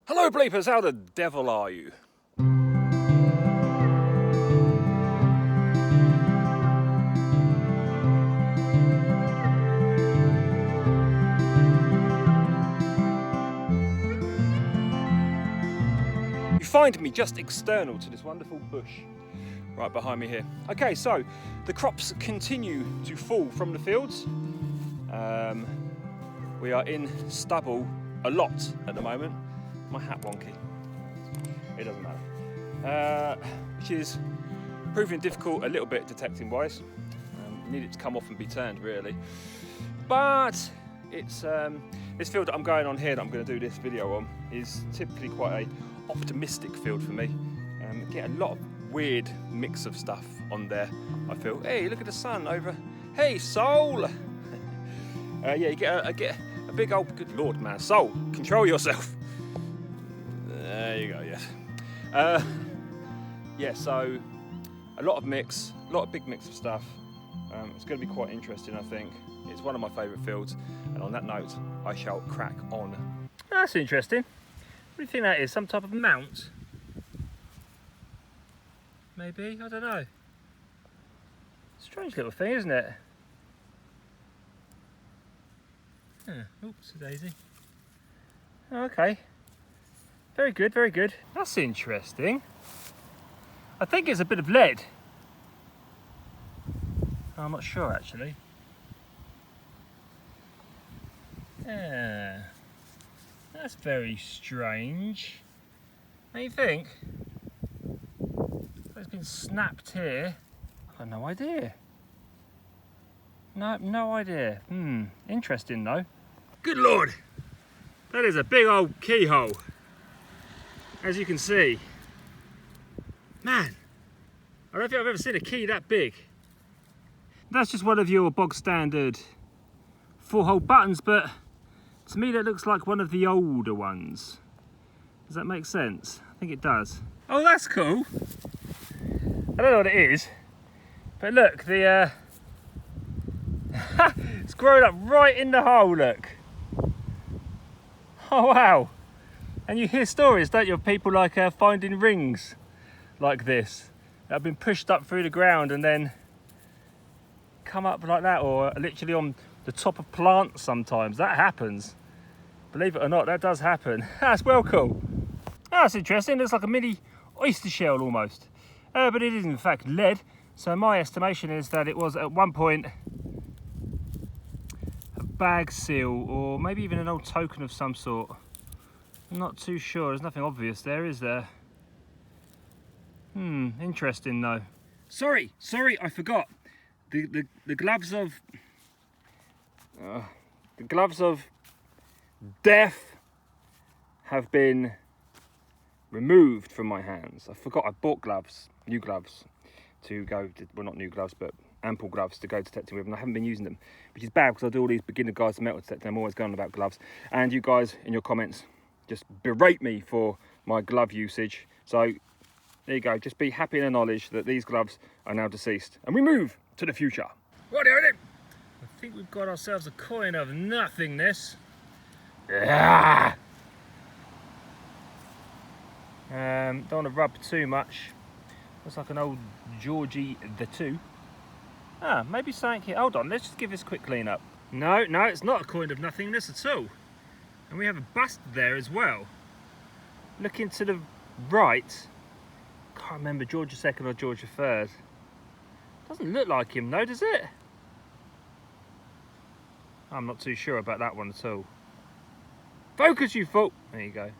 Hello Bleepers, how the devil are you? You find me just external to this wonderful bush right behind me here. Okay, so the crops continue to fall from the fields. We are in stubble a lot at the moment. My hat wonky. It doesn't matter. Which is proving difficult a little bit detecting wise. Need it to come off and be turned really. But it's this field that I'm going on here that I'm going to do this video on is typically quite a optimistic field for me. Get a lot of weird mix of stuff on there. I feel, hey, look at the sun over. Hey, soul. Yeah, you get a big old, good lord, man, soul, control yourself. There you go. Yes. Yeah. So a lot of mix, a lot of big mix of stuff. It's going to be quite interesting, I think. It's one of my favourite fields. And on that note, I shall crack on. That's interesting. What do you think that is? Some type of mount? Maybe? I don't know. Strange little thing, isn't it? Yeah. Oops, a daisy. Oh, okay. Very good, very good. That's interesting. I think it's a bit of lead. I'm not sure actually. Yeah. That's very strange. Don't you think? It's been snapped here. I've got no idea. No idea. Interesting though. Good lord! That is a big old keyhole. As you can see. Man, I don't think I've ever seen a key that big. That's just one of your bog standard 4-hole buttons, but to me that looks like one of the older ones. Does that make sense? I think it does. Oh, that's cool. I don't know what it is, but look, the it's grown up right in the hole, look. Oh wow. And you hear stories, don't you, of people like finding rings like this that have been pushed up through the ground and then come up like that, or literally on the top of plants sometimes. That happens. Believe it or not, that does happen. That's well cool. That's interesting. It's like a mini oyster shell almost. But it is in fact lead. So my estimation is that it was at one point a bag seal, or maybe even an old token of some sort. I'm not too sure. There's nothing obvious there, is there? Interesting though. Sorry, I forgot. The gloves of death have been removed from my hands. I forgot I bought gloves, new gloves, to go to, well, not new gloves, but ample gloves to go detecting with, and I haven't been using them, which is bad because I do all these beginner guides to metal detecting. I'm always going on about gloves, and you guys in your comments just berate me for my glove usage. So there you go. Just be happy in the knowledge that these gloves are now deceased, and we move to the future. Rightio then. I think we've got ourselves a coin of nothingness. Yeah. Don't want to rub too much. Looks like an old Georgie the 2. Maybe something here. Hold on, let's just give this a quick clean up. No, it's not a coin of nothingness at all. And we have a bust there as well. Looking to the right, can't remember George II or George III. Doesn't look like him though, does it? I'm not too sure about that one at all. Focus, you fool! There you go.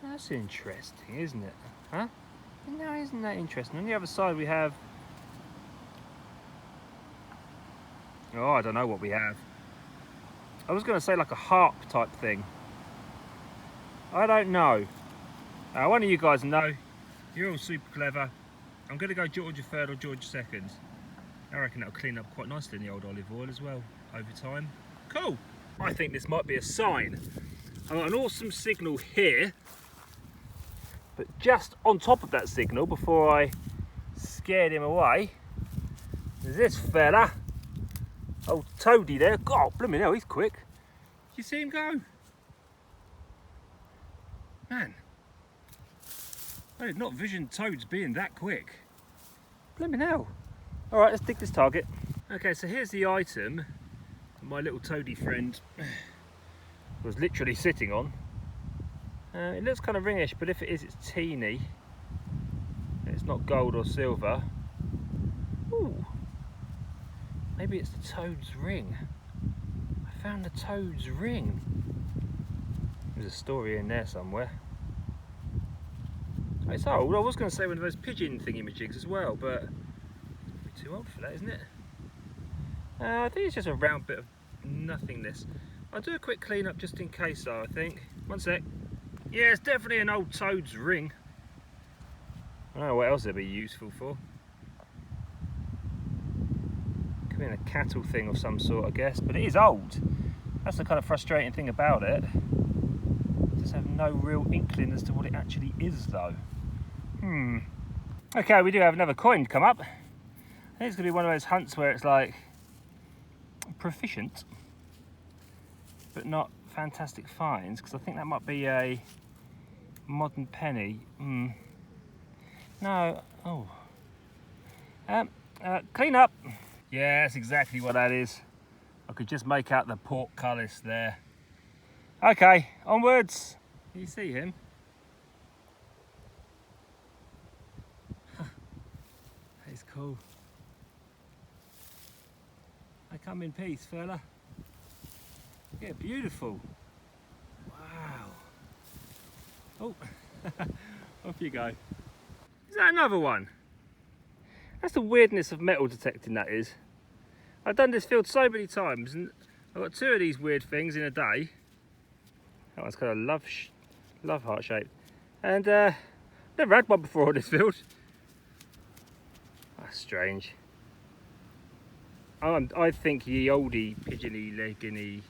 That's interesting, isn't it? Huh? No, isn't that interesting? On the other side we have... Oh, I don't know what we have. I was going to say like a harp type thing. I don't know. One of you guys know. You're all super clever. I'm going to go George III or George II. I reckon that'll clean up quite nicely in the old olive oil as well over time. Cool. I think this might be a sign. I've got an awesome signal here. But just on top of that signal, before I scared him away, there's this fella. Old Toady there. God, blooming hell, he's quick. Did you see him go? Man, I did not vision toads being that quick. Blimmin' hell. All right, let's dig this target. Okay, so here's the item my little toady friend was literally sitting on. It looks kind of ringish, but if it is, it's teeny. It's not gold or silver. Ooh, maybe it's the toad's ring. I found the toad's ring. There's a story in there somewhere. It's old. I was going to say one of those pigeon thingy-majigs as well, but it's too old for that, isn't it? I think it's just a round bit of nothingness. I'll do a quick clean up just in case though, I think. One sec. Yeah, it's definitely an old toad's ring. I don't know what else it'd be useful for. Could be in a cattle thing of some sort, I guess, but it is old. That's the kind of frustrating thing about it. Just have no real inkling as to what it actually is though. Okay, we do have another coin come up. I think it's going to be one of those hunts where it's like proficient, but not fantastic finds, because I think that might be a modern penny. No. Oh. Clean up. Yeah, that's exactly what that is. I could just make out the portcullis there. Okay, onwards. Can you see him? That's cool. I come in peace, fella. Yeah, beautiful. Wow. Oh, off you go. Is that another one? That's the weirdness of metal detecting, that is. I've done this field so many times and I've got two of these weird things in a day. That one's kind of love heart shaped. And never had one before on this field. That's strange. I think ye oldie pigeony legginy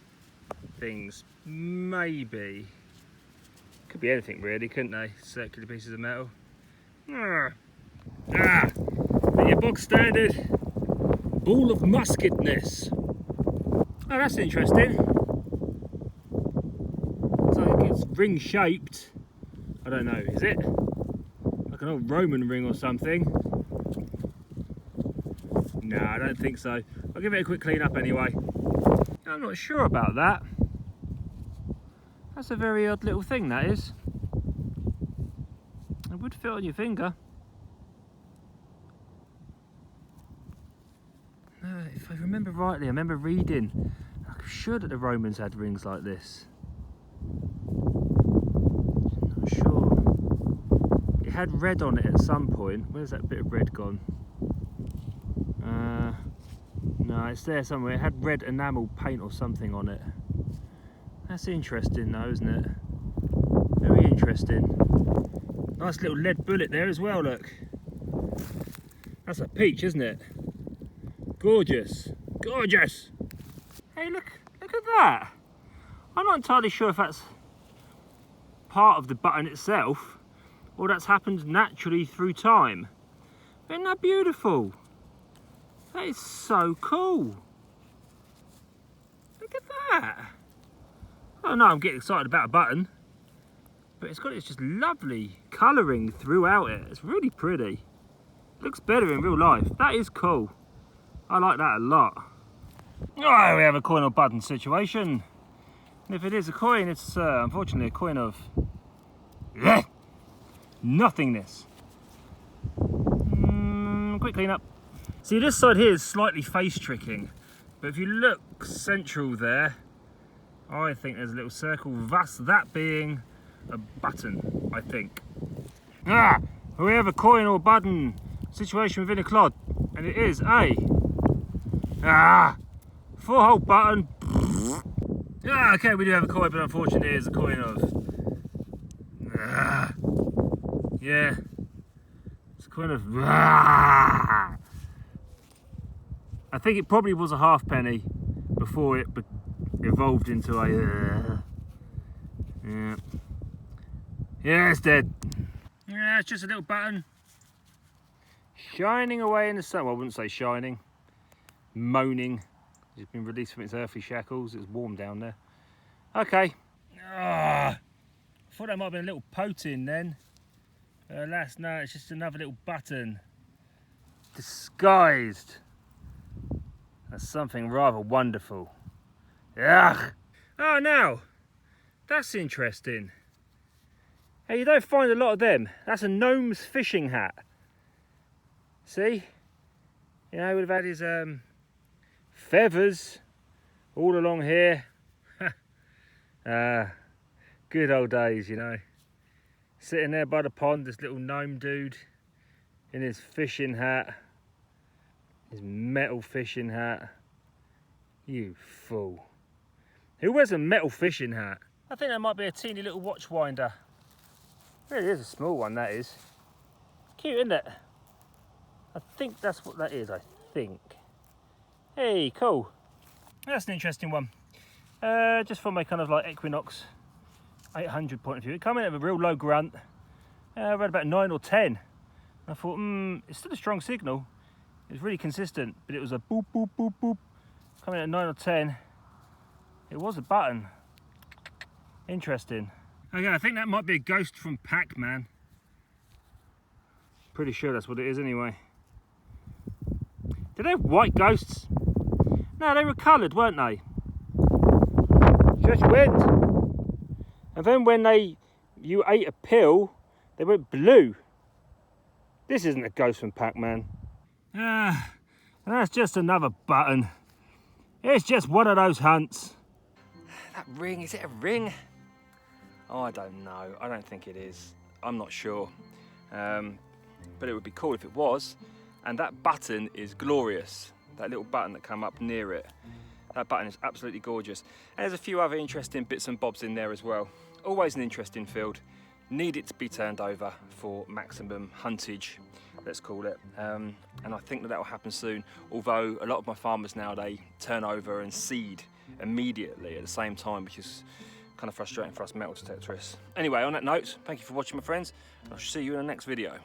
things maybe could be anything really, couldn't they? Circular pieces of metal. Your bog standard ball of musketness. Oh, that's interesting. It's like it's ring shaped. I don't know, is it like an old Roman ring or something? No, I don't think so. I'll give it a quick clean up anyway. I'm not sure about that. That's a very odd little thing, that is. It would fit on your finger. If I remember rightly, I remember reading, I'm sure that the Romans had rings like this. I'm not sure. It had red on it at some point. Where's that bit of red gone? No, it's there somewhere. It had red enamel paint or something on it. That's interesting though, isn't it? Very interesting. Nice little lead bullet there as well, look. That's a peach, isn't it? Gorgeous. Gorgeous! Hey, look at that. I'm not entirely sure if that's part of the button itself or that's happened naturally through time. Isn't that beautiful? That is so cool. Look at that. Oh no, I'm getting excited about a button, but it's got its just lovely colouring throughout it. It's really pretty. Looks better in real life. That is cool. I like that a lot. Oh, we have a coin or button situation. And if it is a coin, it's unfortunately a coin of nothingness. Quick clean up. See, this side here is slightly face tricking, but if you look central there, I think there's a little circle, thus that being a button, I think. We have a coin or button situation within a clod, and it is a 4-hole button. Okay, we do have a coin, but unfortunately it is a coin of yeah, it's a coin of I think it probably was a halfpenny before it evolved into a yeah, it's dead. Yeah, it's just a little button shining away in the sun. Well, I wouldn't say shining, moaning. It's been released from its earthly shackles. It's warm down there. Okay. thought that might have been a little potin then. Alas, no, it's just another little button. Disguised as something rather wonderful. Ugh! Oh, now, that's interesting. Hey, you don't find a lot of them. That's a gnome's fishing hat. See? You know, he would have had his feathers all along here. Good old days, you know. Sitting there by the pond, this little gnome dude in his fishing hat. His metal fishing hat. You fool. Who wears a metal fishing hat? I think that might be a teeny little watch winder. Really is a small one, that is. Cute, isn't it? I think that's what that is, I think. Hey, cool. That's an interesting one. Just from my kind of like Equinox 800 point of view. It came in at a real low grunt. Around about 9 or 10. I thought, it's still a strong signal. It was really consistent, but it was a boop, boop, boop, boop. Coming at 9 or 10. It was a button. Interesting. Okay, I think that might be a ghost from Pac-Man. Pretty sure that's what it is anyway. Did they have white ghosts? No, they were coloured, weren't they? Just went. And then when you ate a pill, they went blue. This isn't a ghost from Pac-Man. That's just another button. It's just one of those hunts. That ring, is it a ring? Oh, I don't know. I don't think it is. I'm not sure. But it would be cool if it was. And that button is glorious. That little button that came up near it. That button is absolutely gorgeous. And there's a few other interesting bits and bobs in there as well. Always an interesting field. Need it to be turned over for maximum huntage, let's call it. And I think that will happen soon. Although a lot of my farmers now, they turn over and seed immediately at the same time, which is kind of frustrating for us metal detectorists. Anyway, on that note, thank you for watching, my friends. I shall see you in the next video.